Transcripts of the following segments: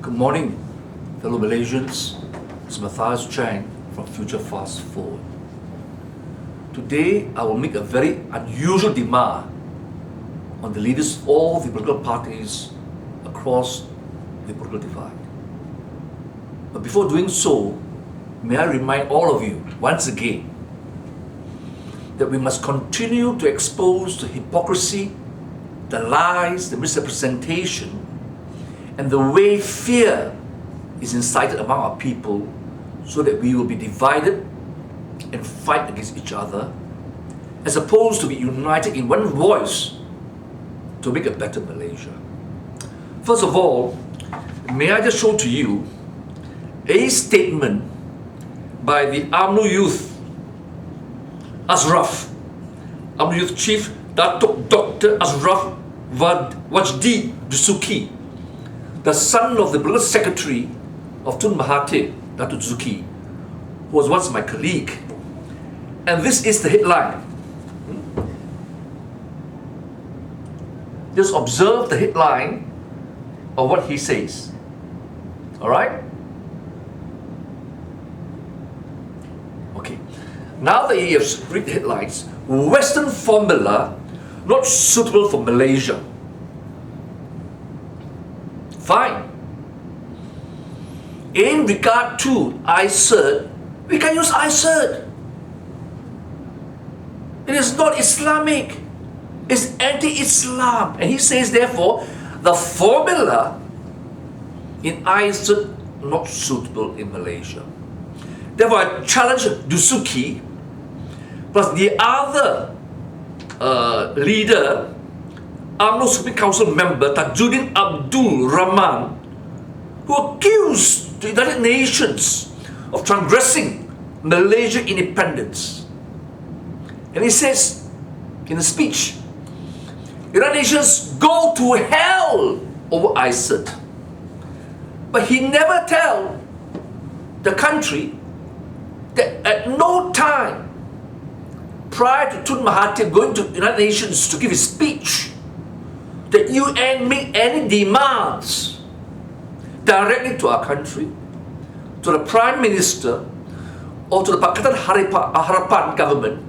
Good morning, fellow Malaysians. It's Matthias Chang from Future Fast Forward. Today, I will make a very unusual demand on the leaders of all the political parties across the political divide. But before doing so, may I remind all of you once again that we must continue to expose the hypocrisy, the lies, the misrepresentation, and the way fear is incited among our people, so that we will be divided and fight against each other, as opposed to be united in one voice to make a better Malaysia. First of all, may I just show to you a statement by the UMNO Youth Ashraf, UMNO Youth Chief Datuk Dr. Ashraf Wajdi Dusuki, the son of the political secretary of Tun Mahathir, Datuk Zuki, who was once my colleague. And this is the headline. Just observe the headline of what he says. Alright? Okay. Now that you have read the headlines, Western formula not suitable for Malaysia. Fine. In regard to ICERT, we can use ICERT. It is not Islamic. It's anti-Islam. And he says, therefore, the formula in ICERT not suitable in Malaysia. Therefore, I challenge Dusuki plus the other leader, UMNO Supreme Council member Tajuddin Abdul Rahman, who accused the United Nations of transgressing Malaysian independence. And he says in a speech, United Nations go to hell over ICERT. But he never tell the country that at no time prior to Tun Mahathir going to United Nations to give his speech, that UN make any demands directly to our country, to the Prime Minister, or to the Pakatan Harapan government,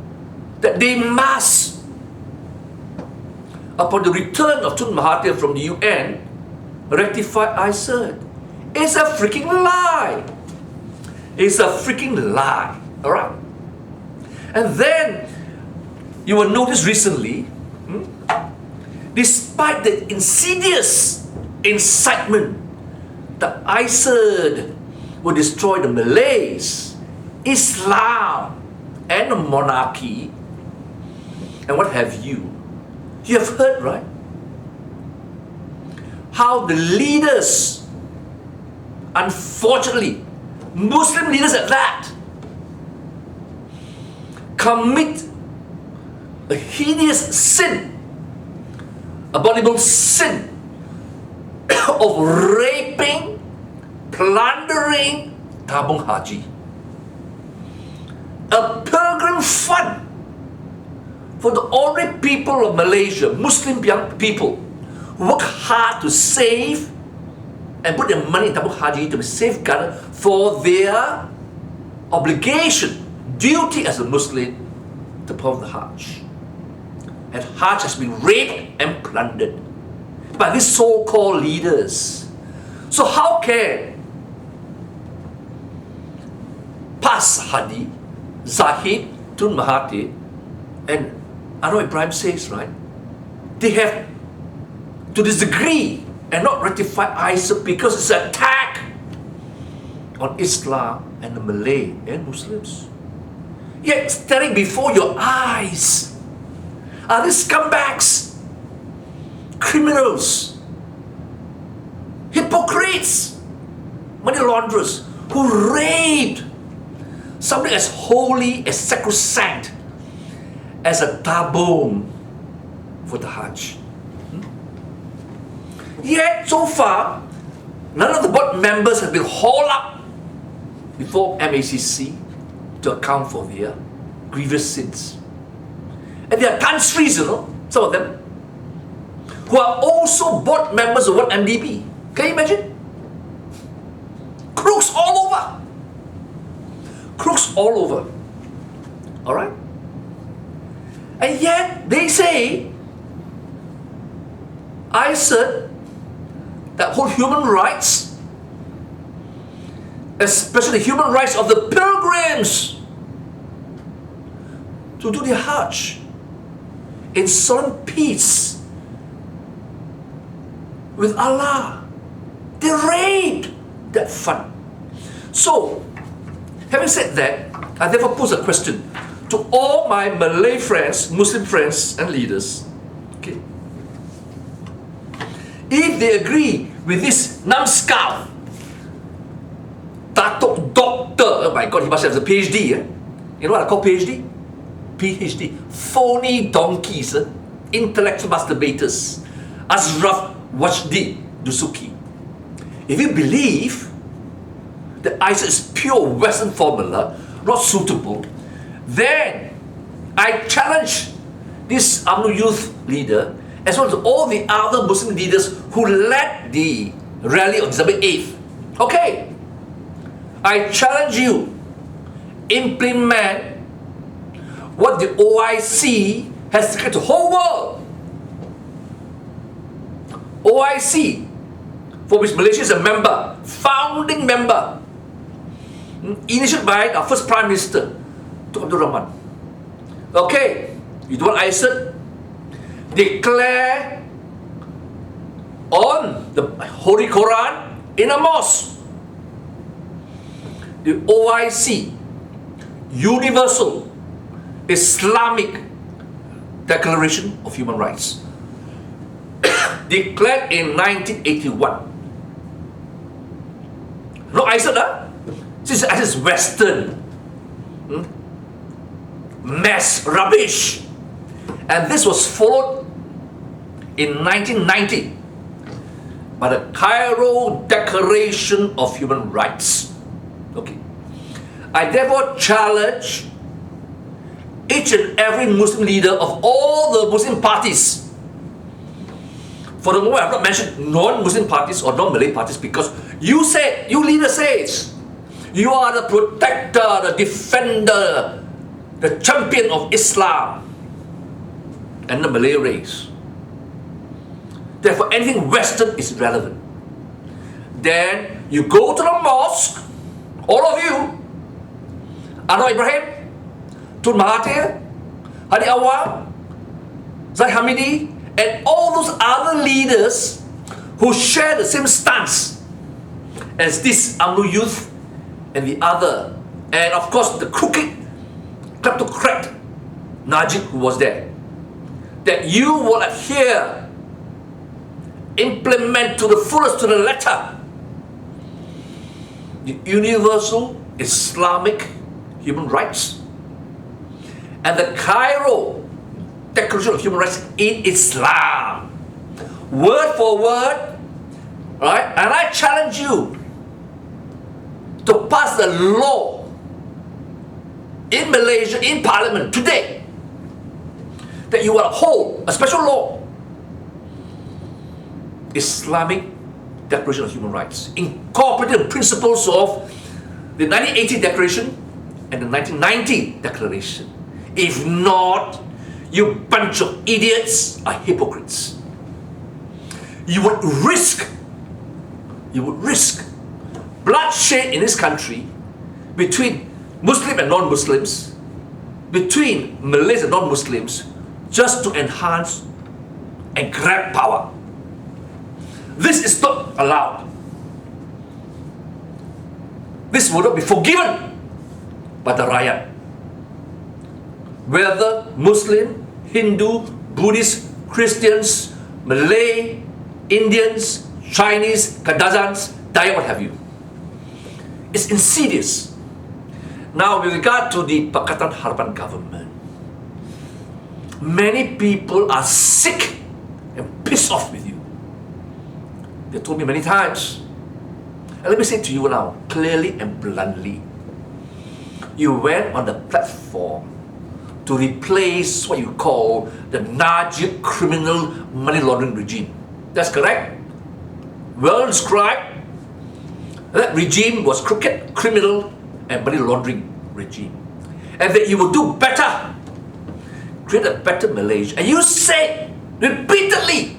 that they must, upon the return of Tun Mahathir from the UN, rectify ICERT. It's a freaking lie. It's a freaking lie. Alright? And then, you will notice recently, despite the insidious incitement that ICERT will destroy the Malays, Islam, and the monarchy, and what have you, you have heard, right? How the leaders, unfortunately, Muslim leaders at that, commit a hideous sin, abominable sin of raping, plundering tabung haji, a pilgrim fund for the ordinary people of Malaysia, Muslim young people, who work hard to save and put their money in tabung haji to be safeguarded for their obligation, duty as a Muslim to perform the Hajj. And Hajj has been raped and plundered by these so-called leaders. So how can Pas Hadi, Zahid, Tun Mahathir, and Anwar Ibrahim says, right, they have to this degree and not ratify ICERT because it's an attack on Islam and the Malay and Muslims. Yet staring before your eyes are these scumbags, criminals, hypocrites, money launderers who raped something as holy, as sacrosanct as a tabung for the Hajj. Yet, so far, none of the board members have been hauled up before MACC to account for their grievous sins. And there are countries, some of them, who are also board members of what MDB. Can you imagine? crooks all over. All right? And yet they say, I said that whole human rights, especially the human rights of the pilgrims to do their Hajj in solemn peace with Allah. They raid that fund. So, having said that, I therefore pose a question to all my Malay friends, Muslim friends and leaders. Okay? If they agree with this numbskull, Datuk Doctor, oh my God, he must have a PhD. You know what I call PhD? PhD. Phony donkeys, intellectual masturbators. Ashraf Wajdi Dusuki. If you believe that ISIS is pure Western formula, not suitable, then I challenge this UMNO youth leader, as well as all the other Muslim leaders who led the rally on December 8th. Okay, I challenge you, implement what the OIC has declared to the whole world. OIC, for which Malaysia is a member, founding member, initiated by our first Prime Minister, Tun Abdul Rahman. Okay, you do what I said? Declare on the Holy Quran in a mosque. The OIC, Universal Islamic Declaration of Human Rights, declared in 1981. No, I said that. This is Western. Mess, rubbish. And this was followed in 1990 by the Cairo Declaration of Human Rights. Okay. I therefore challenge each and every Muslim leader of all the Muslim parties. For the moment, I have not mentioned non-Muslim parties or non-Malay parties because you leader says, you are the protector, the defender, the champion of Islam and the Malay race. Therefore, anything Western is relevant. Then you go to the mosque, all of you, Anwar Ibrahim, Tun Mahathir, Hadi Awang, Zaid Hamidi, and all those other leaders who share the same stance as this UMNO youth and the other, and of course the crooked kleptocrat Najib who was there, that you will adhere, implement to the fullest, to the letter, the universal Islamic human rights and the Cairo Declaration of Human Rights in Islam, word for word, right? And I challenge you to pass the law in Malaysia, in Parliament today, that you will uphold a special law, Islamic Declaration of Human Rights, incorporating principles of the 1980 Declaration and the 1990 Declaration. If not, you bunch of idiots are hypocrites. You would risk bloodshed in this country between Muslim and non-Muslims, between Malays and non-Muslims, just to enhance and grab power. This is not allowed. This will not be forgiven by the rakyat. Whether Muslim, Hindu, Buddhist, Christians, Malay, Indians, Chinese, Kadazans, Dayak, what have you. It's insidious. Now, with regard to the Pakatan Harapan government, many people are sick and pissed off with you. They told me many times. And let me say to you now, clearly and bluntly, you went on the platform to replace what you call the Najib criminal money laundering regime. That's correct. Well described. That regime was crooked, criminal, and money laundering regime, and that you will do better, create a better Malaysia. And you said repeatedly,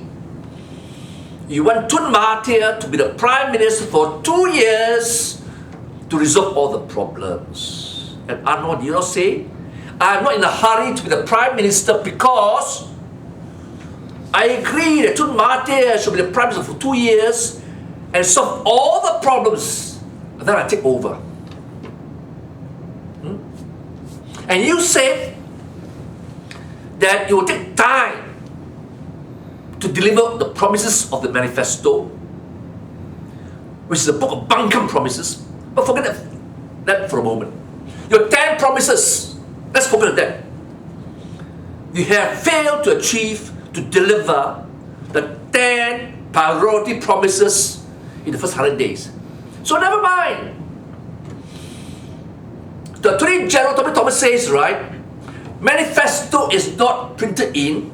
you want Tun Mahathir to be the Prime Minister for 2 years to resolve all the problems. And Anwar, did you not say, I am not in a hurry to be the Prime Minister because I agree that Tun Mahathir should be the Prime Minister for 2 years and solve all the problems, and then I take over. And you said that it will take time to deliver the promises of the manifesto, which is a book of bunkum promises. But forget that for a moment. Your 10 promises, let's focus on that. You have failed to achieve, to deliver the 10 priority promises in the first 100 days. So never mind. The Attorney General Tommy Thomas says, right, manifesto is not printed in,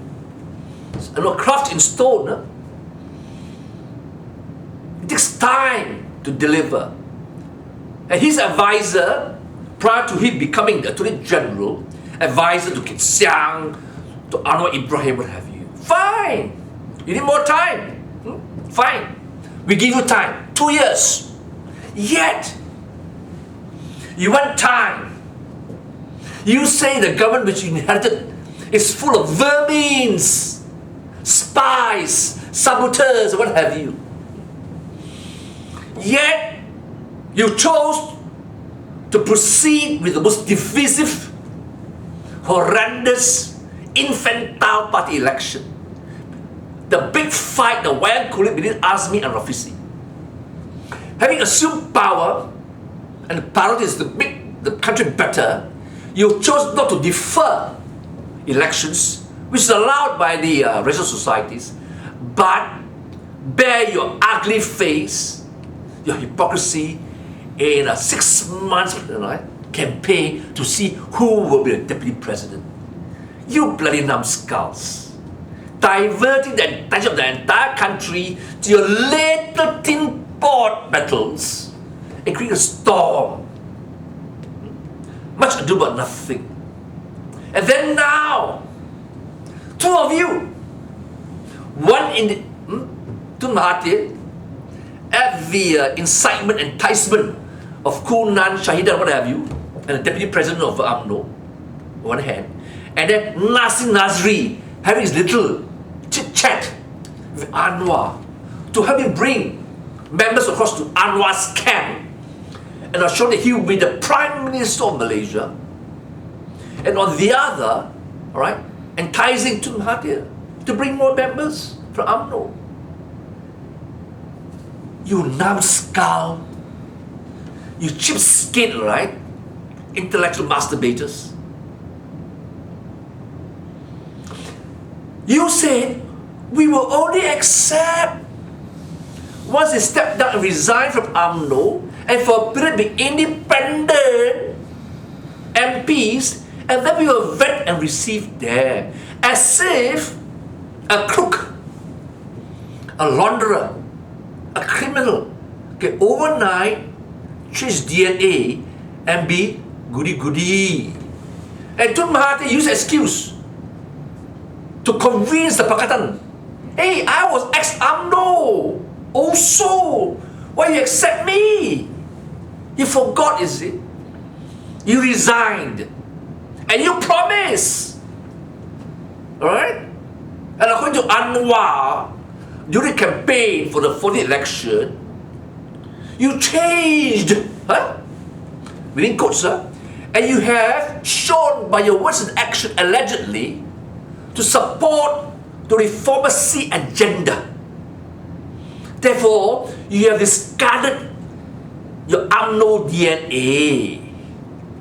not crafted in stone. Huh? It takes time to deliver. And his advisor, prior to him becoming the Attorney General, advisor to Kit Siang, to Anwar Ibrahim, what have you. Fine. You need more time. Fine. We give you time. 2 years. Yet, you want time. You say the government which you inherited is full of vermins, spies, saboteurs, what have you. Yet, you chose to proceed with the most divisive, horrendous, infantile party election. The big fight, the wayang kulit between Azmi and Rafizi. Having assumed power, and the priority is to make the country better, you chose not to defer elections, which is allowed by the regional societies, but bear your ugly face, your hypocrisy, in a 6 months campaign to see who will be the deputy president. You bloody numbskulls, diverting the attention of the entire country to your little tin pot battles and create a storm. Much ado about nothing. And then now, 2 of you, one in the Tun Mahathir, at the incitement, enticement of Kunan, Shahidan, what have you, and the deputy president of UMNO, on one hand, and then Nasir Nazri having his little chit-chat with Anwar to help him bring members across to Anwar's camp and assure that he will be the Prime Minister of Malaysia. And on the other, all right, enticing Tun Mahathir to bring more members from UMNO. You numbskull, you cheapskate, right? Intellectual masturbators. You said we will only accept once they step down and resign from UMNO and for a period be independent MPs, and then we will vet and receive them. As if a crook, a launderer, a criminal can overnight change DNA and be goody-goody. And Tun Mahathir used excuse to convince the Pakatan, hey, I was ex-UMNO also. Why you accept me? You forgot, is it? You resigned. And you promised. Alright? And according to Anwar, during campaign for the 40th election, you changed, within quotes, and you have shown by your words and action allegedly to support the reformacy agenda. Therefore, you have discarded your UMNO DNA.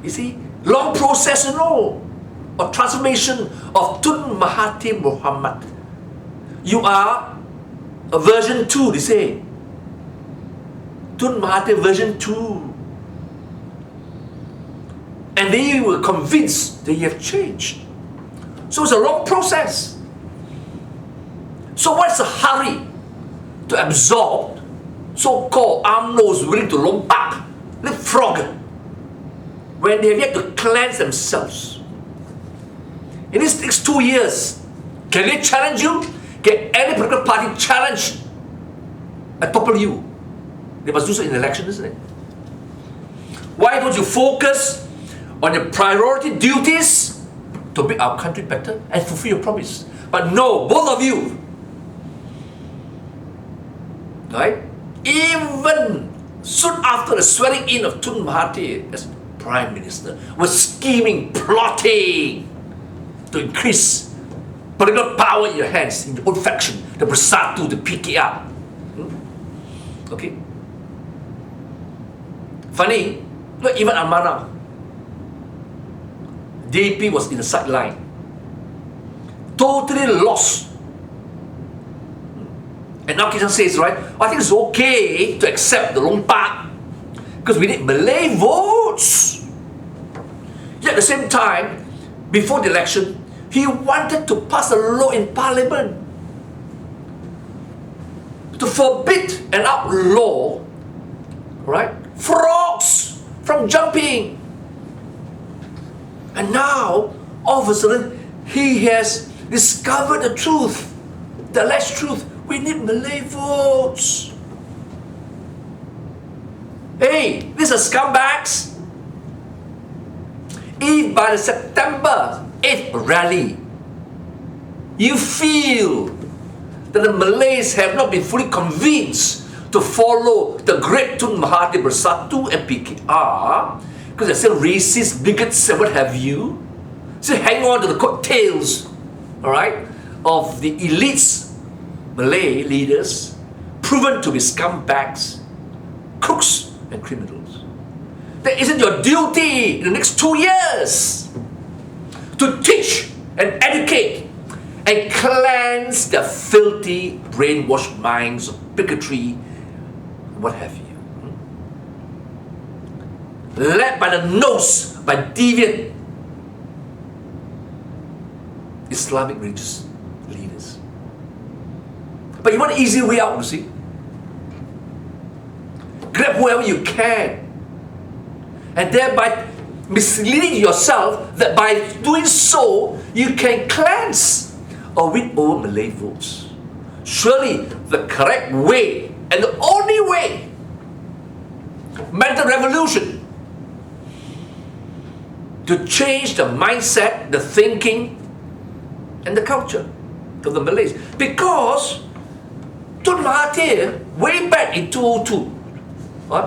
You see, long process, of transformation of Tun Mahathir Mohamad. You are a version 2, they say. Tun Mahathir version 2. And they were convinced that you have changed. So it's a long process. So what's the hurry to absorb so-called UMNOs willing to lompat, leapfrog, when they have yet to cleanse themselves. In these next 2 years, can they challenge you? Can any political party challenge and topple you? They must do so in an election, isn't it? Why don't you focus on your priority duties to make our country better and fulfill your promise? But no, both of you, right? Even soon after the swearing in of Tun Mahathir as Prime Minister, was scheming, plotting to increase political power in your hands, in your own faction, the Bersatu, the PKR. Okay? Funny, not even Amarah. DAP was in the sideline. Totally lost. And now Kishan says, right, I think it's okay to accept the Lompak because we need Malay votes. Yet at the same time, before the election, he wanted to pass a law in Parliament to forbid and outlaw, right, frogs from jumping. And now, all of a sudden, he has discovered the truth, the alleged truth. We need Malay votes. Hey, these are scumbags. If by the September 8th rally, you feel that the Malays have not been fully convinced to follow the great Tun Mahathir Bersatu and PKR, because they're still racist, bigots, and what have you, still hang on to the coattails, all right, of the elites, Malay leaders, proven to be scumbags, crooks, and criminals. That isn't your duty in the next 2 years to teach and educate and cleanse their filthy, brainwashed minds of bigotry, what have you. Led by the nose by deviant Islamic religious leaders. But you want an easy way out, you see. Grab whoever you can, and thereby misleading yourself that by doing so, you can cleanse or win over Malay votes. Surely the correct way and the only way, mental revolution, to change the mindset, the thinking, and the culture of the Malays. Because Tun Mahathir, way back in 2002,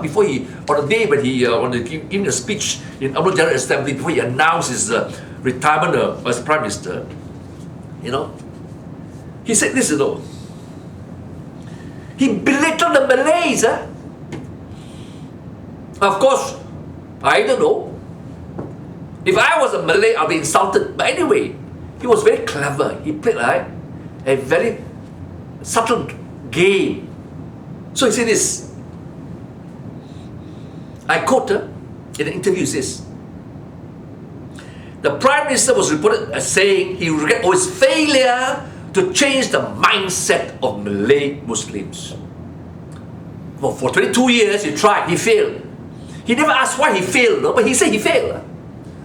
before he, on the day when he giving a speech in UMNO General Assembly, before he announced his retirement as Prime Minister, he said this, he belittled the Malays. Of course, I don't know. If I was a Malay, I'll be insulted. But anyway, he was very clever. He played a very subtle game. So he said this. I quote in an interview, he says, the Prime Minister was reported as saying he regret his failure to change the mindset of Malay Muslims. Well, for 22 years he tried, he failed. He never asked why he failed, but he said he failed.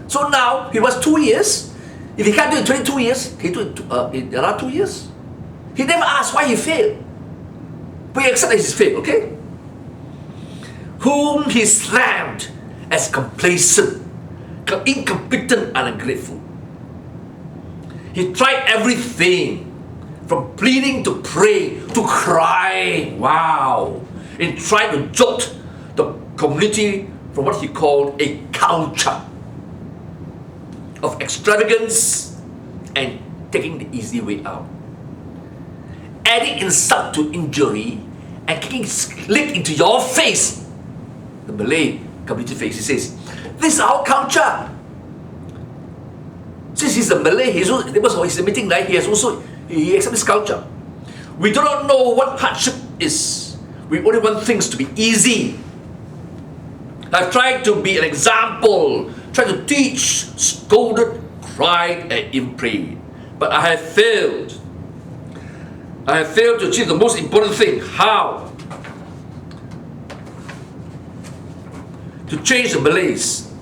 So now, he was 2 years. If he can't do it in 22 years, he do it in another 2 years. He never asked why he failed. But he accepted his fail, okay? Whom he slammed as complacent, incompetent, and ungrateful. He tried everything, from pleading to praying to crying, wow, in trying to jolt the community from what he called a culture of extravagance and taking the easy way out. Adding insult to injury and kicking slick into your face, the Malay community face. He says, this is our culture. Since he's a Malay, he's a meeting night, he accepts this culture. We do not know what hardship is. We only want things to be easy. I've tried to be an example, tried to teach, scolded, cried, and even prayed. But I have failed. I have failed to achieve the most important thing. How? To change the Malays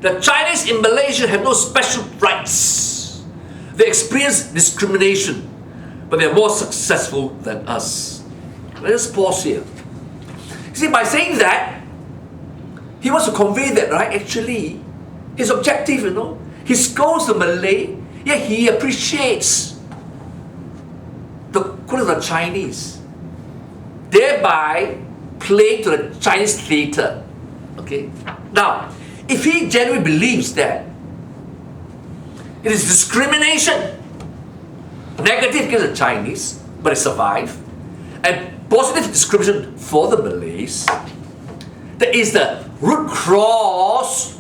The Chinese in Malaysia have no special rights. They experience discrimination, but they are more successful than us. Let us pause here. See, by saying that, he wants to convey that, right? Actually, his objective, he scolds the Malay, yet he appreciates the quality of the Chinese, thereby playing to the Chinese theatre. Okay? Now, if he genuinely believes that it is discrimination, negative against the Chinese, but they survive, and positive discrimination for the Malays, that is the root cause,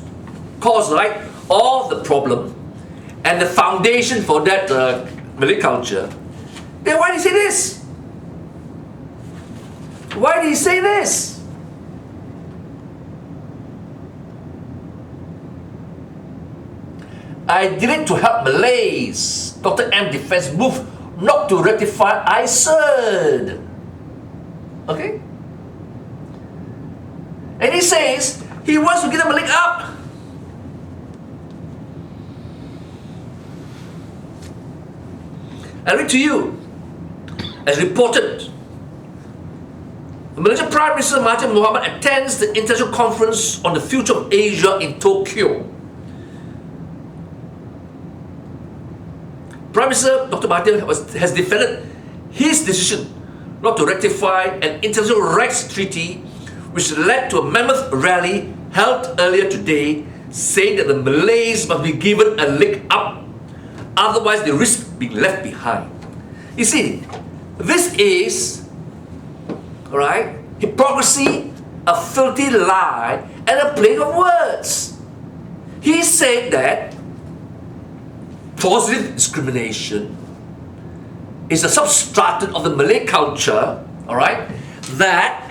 right, of the problem, and the foundation for that Malay culture, then why did he say this? Why did he say this? I did it to help Malays. Dr. M defense move not to rectify, I said. Okay? And he says he wants to get them a leg up. I read to you, as reported, the Malaysian Prime Minister Mahathir Mohamad attends the International Conference on the Future of Asia in Tokyo. Prime Minister Dr. Mahathir has defended his decision not to ratify an international rights treaty which led to a mammoth rally held earlier today, saying that the Malays must be given a leg up, otherwise they risk being left behind. You see, this is, right, hypocrisy, a filthy lie, and a play of words. He said that positive discrimination is a substratum of the Malay culture, all right, that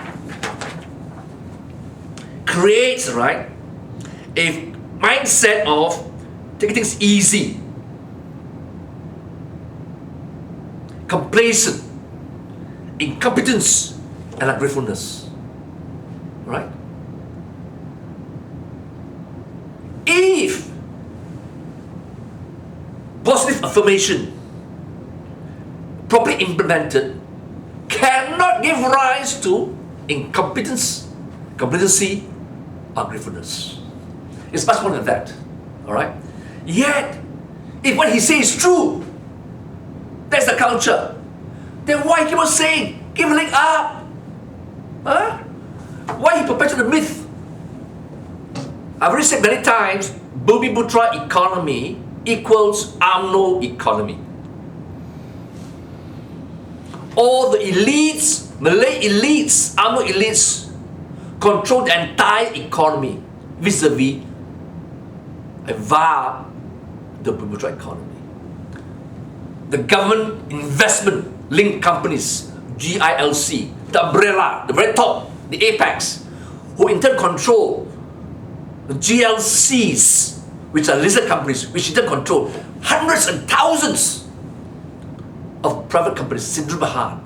creates, right, a mindset of taking things easy, complacent, incompetence, and ungratefulness, right? If positive affirmation, properly implemented, cannot give rise to incompetence, complacency, ungratefulness. It's much more than that. Alright? Yet, if what he says is true, that's the culture, then why keep on saying, give a leg up? Huh? Why he perpetuate the myth? I've already said many times, Bumi-Putra economy equals UMNO economy. All the elites, Malay elites, UMNO elites, control the entire economy vis-a-vis via the Bumi-Putra economy. The government investment linked companies, GILC, the umbrella, the very top, the apex, who in turn control the GLCs, which are listed companies, which in turn control hundreds and thousands of private companies, Sindhubahan,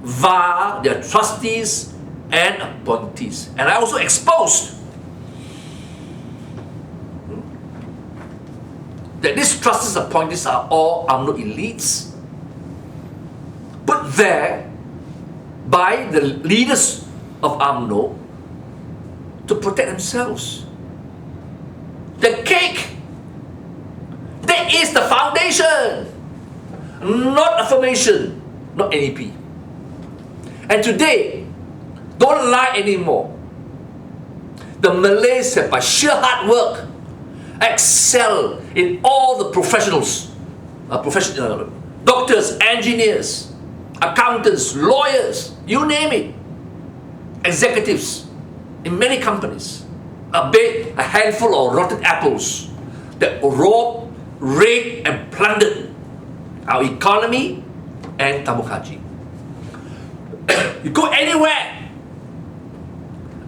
via their trustees and appointees. And I also exposed that these trustees and appointees are all UMNO elites, put there by the leaders of UMNO to protect themselves. The cake, that is the foundation, not affirmation, not NEP. And today, don't lie anymore. The Malays have, by sheer hard work, excel in all the professionals, doctors, engineers, accountants, lawyers, you name it, executives in many companies, albeit a handful of rotten apples that robbed, raped, and plundered our economy and Tamukaji. You go anywhere,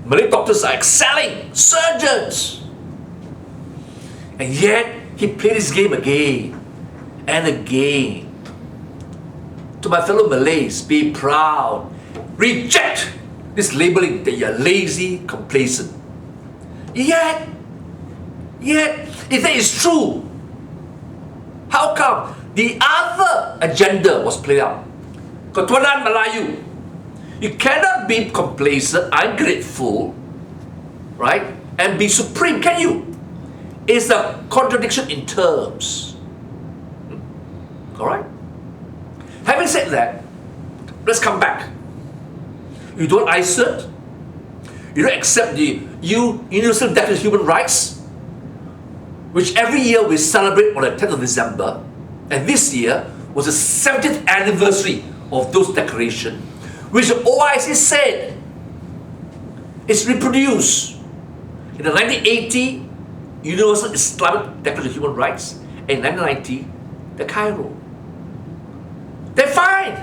Malay doctors are excelling, surgeons. And yet, he played his game again and again. To my fellow Malays, be proud. Reject this labeling that you're lazy, complacent. Yet, Yet, if that is true, how come the other agenda was played out? Ketuanan Melayu. You cannot be complacent, ungrateful, right? And be supreme, can you? It's a contradiction in terms. Alright? Having said that, let's come back. You don't assert, you don't accept the Universal Declaration of Human Rights, which every year we celebrate on the 10th of December, and this year was the 70th anniversary of those declarations, which the OIC said is reproduced in the 1980 Universal Islamic Declaration of Human Rights and 1990 the Cairo. They're fine.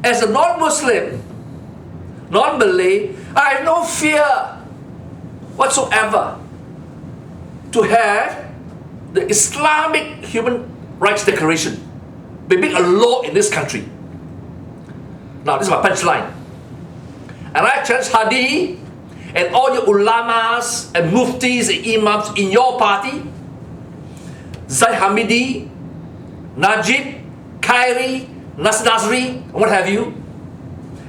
As a non-Muslim, non-Malay, I have no fear whatsoever to have the Islamic Human Rights Declaration being a law in this country. Now, this is my punchline. And I challenge Hadi and all your ulamas and muftis and imams in your party, Zaid Hamidi, Najib, Khairi, Nasri, and what have you,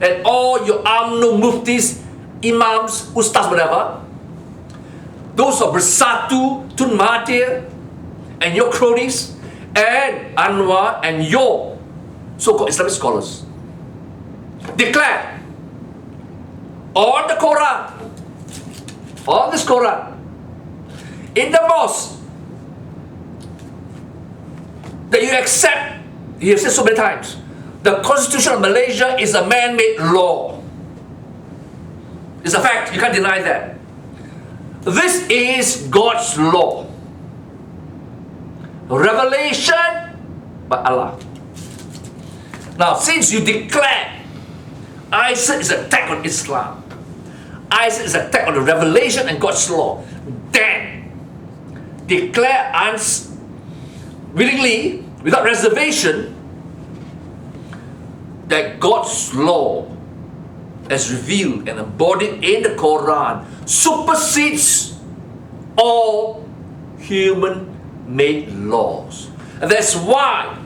and all your UMNO muftis, imams, ustaz, whatever, those of Bersatu, Tun Mahathir, and your cronies, and Anwar, and your so-called Islamic scholars, declare on the Quran, on this Quran, in the mosque, that you accept, you have said so many times, the Constitution of Malaysia is a man-made law. It's a fact, you can't deny that. This is God's law. Revelation by Allah. Now, since you declare ISIS is an attack on Islam, ISIS is an attack on the revelation and God's law, then declare willingly, without reservation, that God's law as revealed and embodied in the Quran supersedes all human-made laws. And that's why,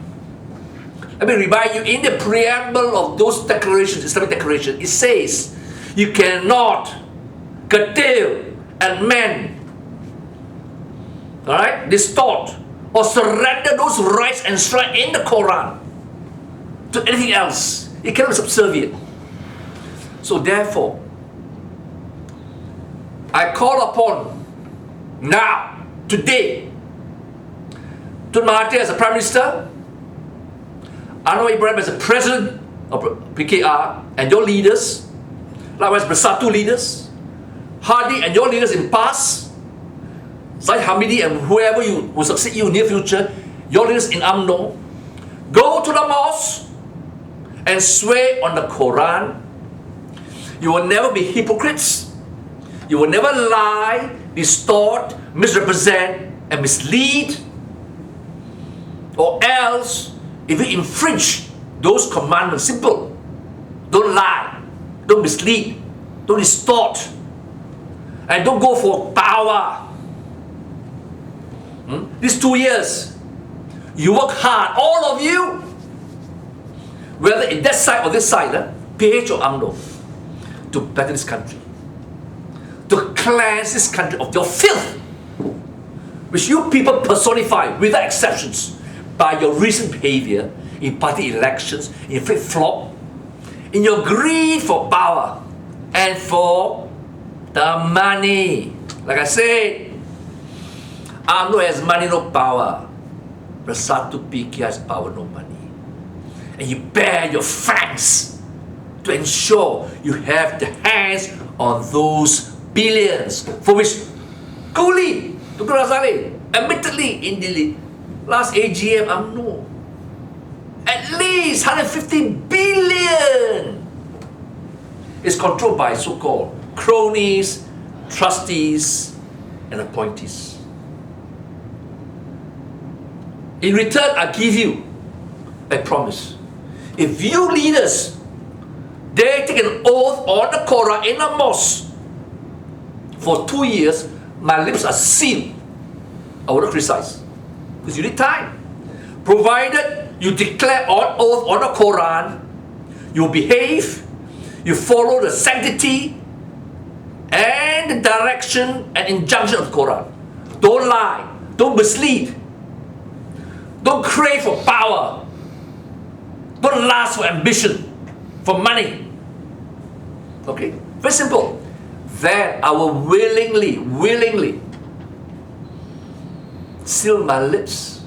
let me remind you, in the preamble of those declarations, Islamic declaration, it says you cannot curtail, amend, alright, distort, or surrender those rights enshrined in the Quran to anything else. It cannot be subservient. So therefore, I call upon now, today, Tun Mahathir as a Prime Minister, Anwar Ibrahim as the President of PKR, and your leaders, likewise Bersatu leaders, Hadi and your leaders in past, Zaid Hamidi and whoever will succeed you in the near future, your leaders in UMNO, go to the mosque and swear on the Quran. You will never be hypocrites. You will never lie, distort, misrepresent, and mislead. Or else, if you infringe those commandments, simple. Don't lie, don't mislead, don't distort, and don't go for power. These 2 years, you work hard, all of you, whether in that side or this side, PH or UMNO, to better this country, to cleanse this country of your filth, which you people personify without exceptions by your recent behavior in party elections, in flip-flop, in your greed for power and for the money. Like I said, UMNO has money, no power. Bersatu PK has power, no money. And you bear your fangs to ensure you have the hands on those billions for which Kuli, Dr. Razali, admittedly in the last AGM, UMNO, at least 150 billion is controlled by so-called cronies, trustees, and appointees. In return, I give you a promise. If you leaders dare take an oath on the Quran in a mosque for 2 years, my lips are sealed, I will not criticize. Because you need time. Provided you declare on oath on the Quran, you behave, you follow the sanctity and the direction and injunction of the Quran. Don't lie, don't mislead, don't crave for power, don't lust for ambition, for money. Okay? Very simple. Then I will willingly seal my lips.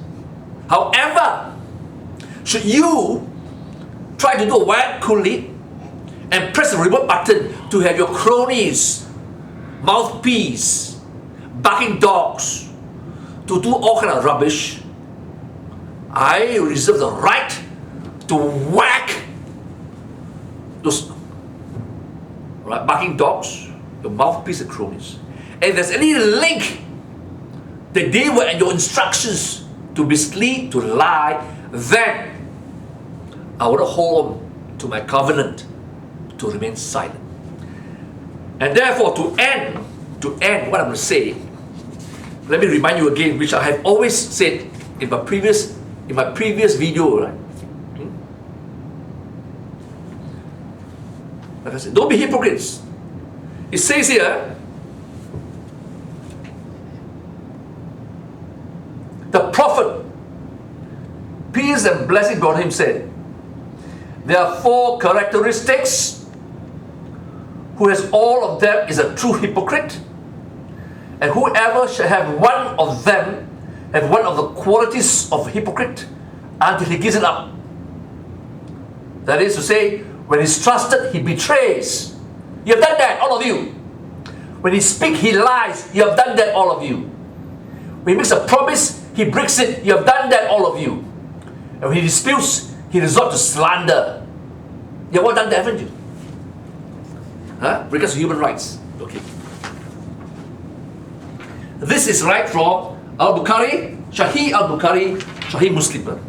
However, should you try to do a wag coolie and press the reward button to have your cronies, mouthpiece, barking dogs, to do all kind of rubbish, I reserve the right to whack those barking dogs, your mouthpiece and cronies. And if there's any link that they were at your instructions to mislead, to lie, then I would hold on to my covenant to remain silent. And therefore, to end what I'm going to say, let me remind you again, which I have always said in my previous video, right? Like I said, don't be hypocrites. It says here, the prophet, peace and blessing be on him, said, there are 4 characteristics. Who has all of them is a true hypocrite, and whoever shall have one of them, have one of the qualities of a hypocrite, until he gives it up. That is to say, when he's trusted, he betrays. You have done that, all of you. When he speaks, he lies. You have done that, all of you. When he makes a promise, he breaks it. You have done that, all of you. And when he disputes, he resorts to slander. You have all done that, haven't you? Regards to human rights. Okay. This is right from Al-Bukhari, Sahih Al-Bukhari, Sahih Muslim.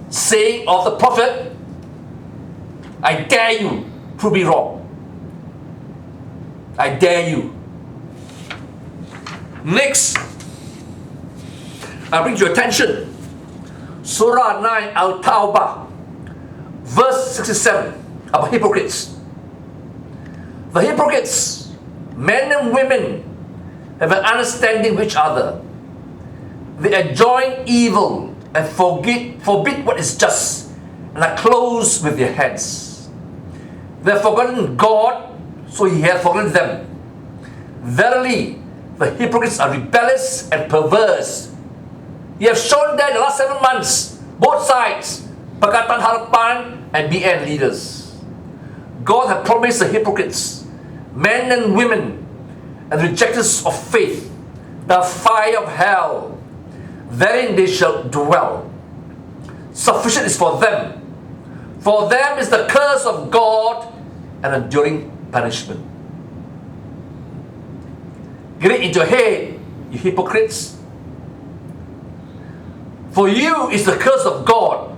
Saying of the Prophet, I dare you, prove me wrong. I dare you. Next, I bring to your attention Surah 9 Al-Tawbah, verse 67, about hypocrites. The hypocrites, men and women, have an understanding of each other. They adjoin evil and forbid what is just, and are close with their hands. They have forgotten God, so He hath forgotten them. Verily, the hypocrites are rebellious and perverse. You have shown that in the last 7 months, both sides, Pakatan Harapan and BN leaders. God had promised the hypocrites, men and women, and rejectors of faith, the fire of hell. Therein they shall dwell. Sufficient is for them. For them is the curse of God and enduring punishment. Get it into your head, you hypocrites. For you is the curse of God.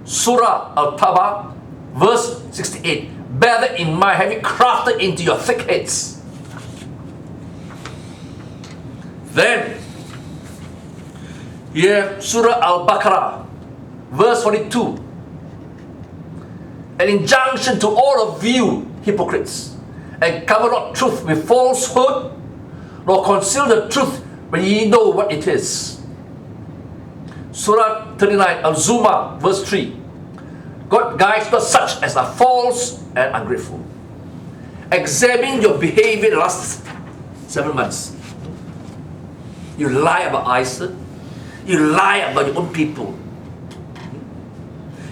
Surah Al-Tawbah, verse 68. Bear that in mind, having crafted into your thick heads. Then, here, Surah Al-Baqarah, verse 42. An injunction to all of you hypocrites, and cover not truth with falsehood, nor conceal the truth when ye know what it is. Surah 39 Al-Zumar, verse 3. God guides not such as are false and ungrateful. Examine your behavior the last 7 months. You lie about ISIL. You lie about your own people.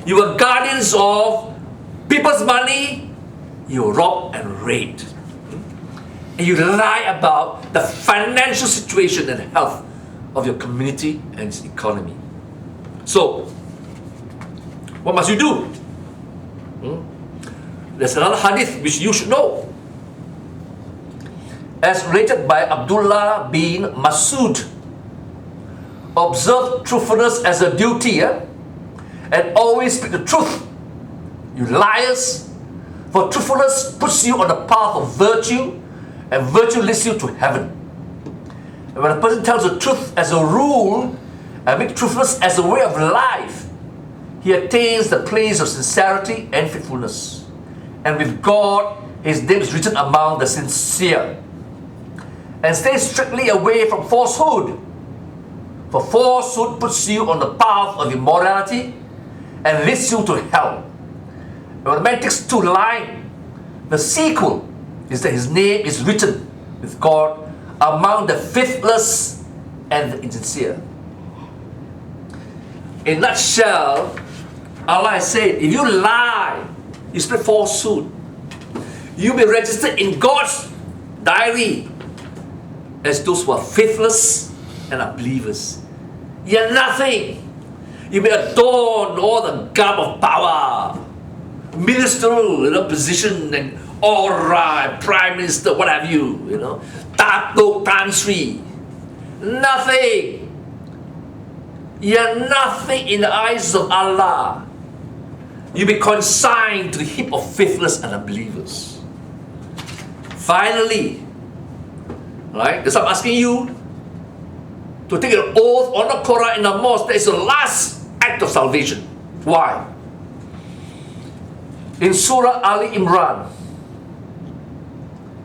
You were guardians of people's money. You robbed and raped. And you lie about the financial situation and health of your community and its economy. So, what must you do? There's another hadith which you should know. As related by Abdullah bin Masud, observe truthfulness as a duty, and always speak the truth, you liars, for truthfulness puts you on the path of virtue, and virtue leads you to heaven. And when a person tells the truth as a rule and makes truthfulness as a way of life, he attains the place of sincerity and faithfulness. And with God, his name is written among the sincere. And stay strictly away from falsehood. For falsehood puts you on the path of immorality and leads you to hell. And when a man takes to lying, the sequel is that his name is written with God among the faithless and the insincere. In a nutshell, Allah has said, if you lie, you spread falsehood, you'll be registered in God's diary as those who are faithless and unbelievers. You're nothing. You may adorn all the garb of power, ministerial position, and alright, prime minister, what have you, Datuk Tan Sri. Nothing. You're nothing in the eyes of Allah. You'll be consigned to the heap of faithless and unbelievers. Finally, right? That's why I'm asking you to take an oath on the Quran in the mosque. That is the last act of salvation. Why? In Surah Ali Imran,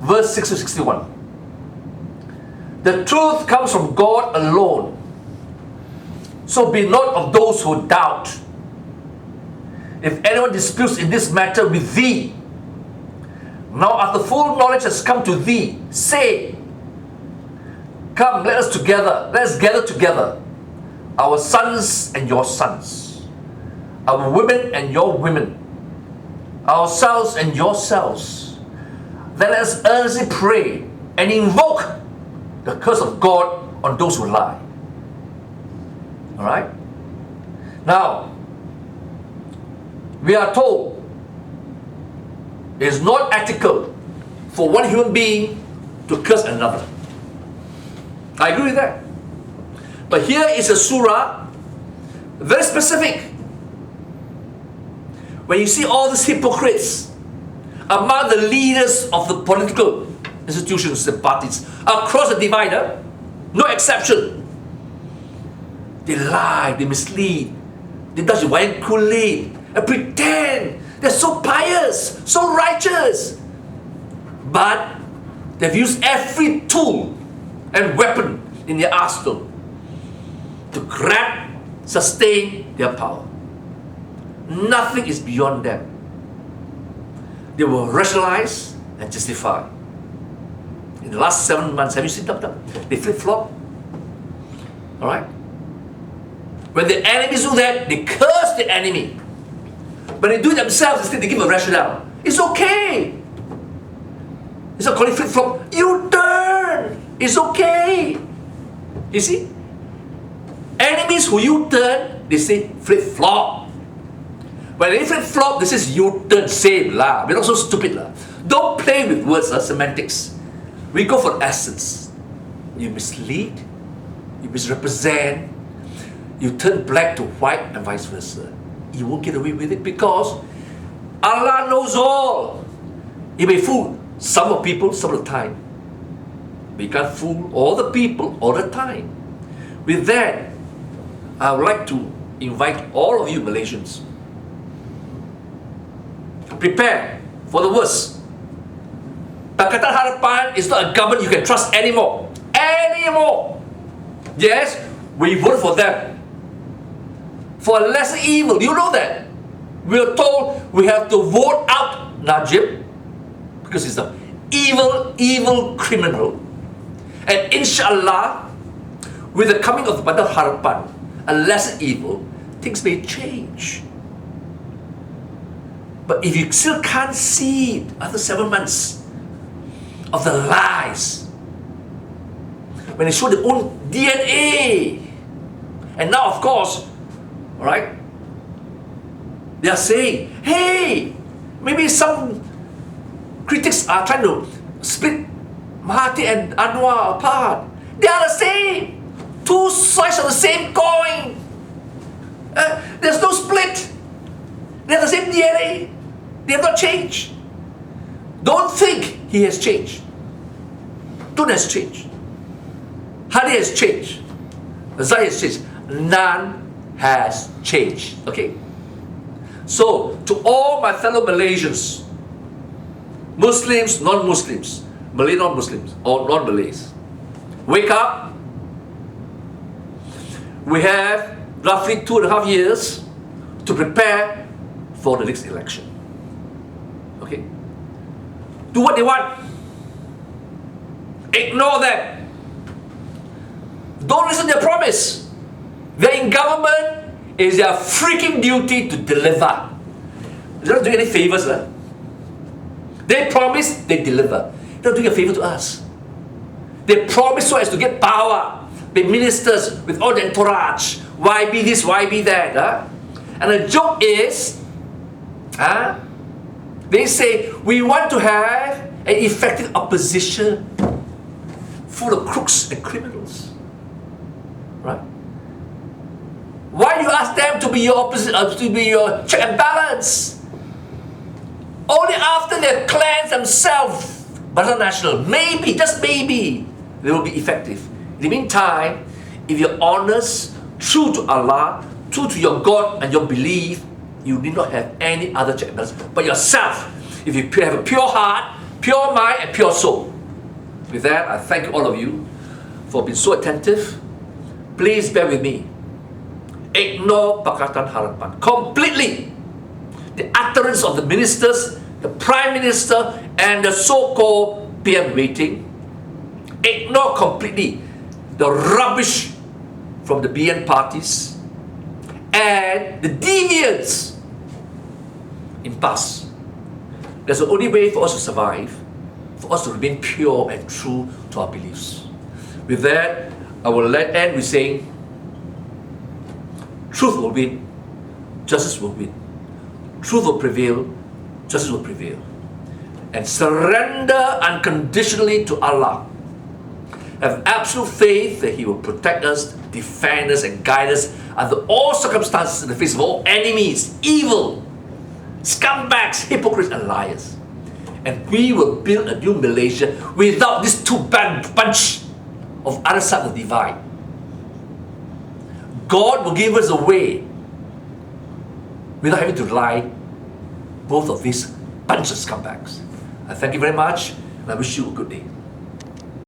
verse 6 to 61. The truth comes from God alone. So be not of those who doubt. If anyone disputes in this matter with thee, now after full knowledge has come to thee, say, come, let us gather together, our sons and your sons, our women and your women, ourselves and yourselves. Then let us earnestly pray and invoke the curse of God on those who lie. Alright? Now, we are told it is not ethical for one human being to curse another. I agree with that. But here is a surah, very specific. When you see all these hypocrites among the leaders of the political institutions and parties across the divider, no exception. They lie, they mislead, they manipulate and pretend they're so pious, so righteous. But they've used every tool and weapon in their arsenal to grab, sustain their power. Nothing is beyond them. They will rationalize and justify. In the last 7 months, have you seen them? They flip-flop. Alright? When the enemies do that, they curse the enemy. But they do it themselves instead, they give a rationale. It's okay. It's not calling flip-flop. You turn. It's okay. You see? Enemies who you turn, they say flip-flop. When they flip-flop, they say you turn. Same lah. We're not so stupid lah. Don't play with words, semantics. We go for essence. You mislead, you misrepresent, you turn black to white and vice versa. You won't get away with it because Allah knows all. You may fool some of people some of the time. But you can't fool all the people all the time. With that, I would like to invite all of you Malaysians. Prepare for the worst. Pakatan Harapan is not a government you can trust anymore. Anymore. Yes, we voted for them. For a lesser evil. You know that. We are told we have to vote out Najib because he's an evil criminal. And inshallah, with the coming of the Pakatan Harapan, a lesser evil, things may change. But if you still can't see it after 7 months of the lies, when they show their own DNA, and now of course, alright, they are saying, hey, maybe some critics are trying to split Mahathir and Anwar apart. They are the same. Two sides of the same coin. There's no split. They have the same DNA. They have not changed. Don't think he has changed. Tun has changed. Hadi has changed. Zai has changed. None has changed. Okay? So, to all my fellow Malaysians, Muslims, non-Muslims, Malay non-Muslims, or non-Malays, wake up. We have roughly 2.5 years to prepare for the next election. Okay? Do what they want. Ignore them. Don't listen to their promise. They're in government. It's their freaking duty to deliver. They're not doing any favors. They promise, they deliver. They're not doing a favor to us. They promise so as to get power. Be ministers with all the entourage. Why be this, why be that? And the joke is, they say, we want to have an effective opposition full of crooks and criminals. Right? Why do you ask them to be your to be your check and balance? Only after they cleanse themselves, but not national, maybe, just maybe, they will be effective. In the meantime, if you're honest, true to Allah, true to your God and your belief, you need not have any other check and balance but yourself. If you have a pure heart, pure mind, and pure soul. With that, I thank all of you for being so attentive. Please bear with me. Ignore Pakatan Harapan completely. The utterance of the ministers, the Prime Minister, and the so-called PM waiting. Ignore completely the rubbish from the BN parties and the deviants in past. That's the only way for us to survive, for us to remain pure and true to our beliefs. With that, I will end with saying, truth will win, justice will win. Truth will prevail, justice will prevail. And surrender unconditionally to Allah. Have absolute faith that He will protect us, defend us, and guide us under all circumstances in the face of all enemies, evil, scumbags, hypocrites, and liars. And we will build a new Malaysia without this bunch of other side of the divide. God will give us a way without having to lie both of these bunch of scumbags. I thank you very much, and I wish you a good day.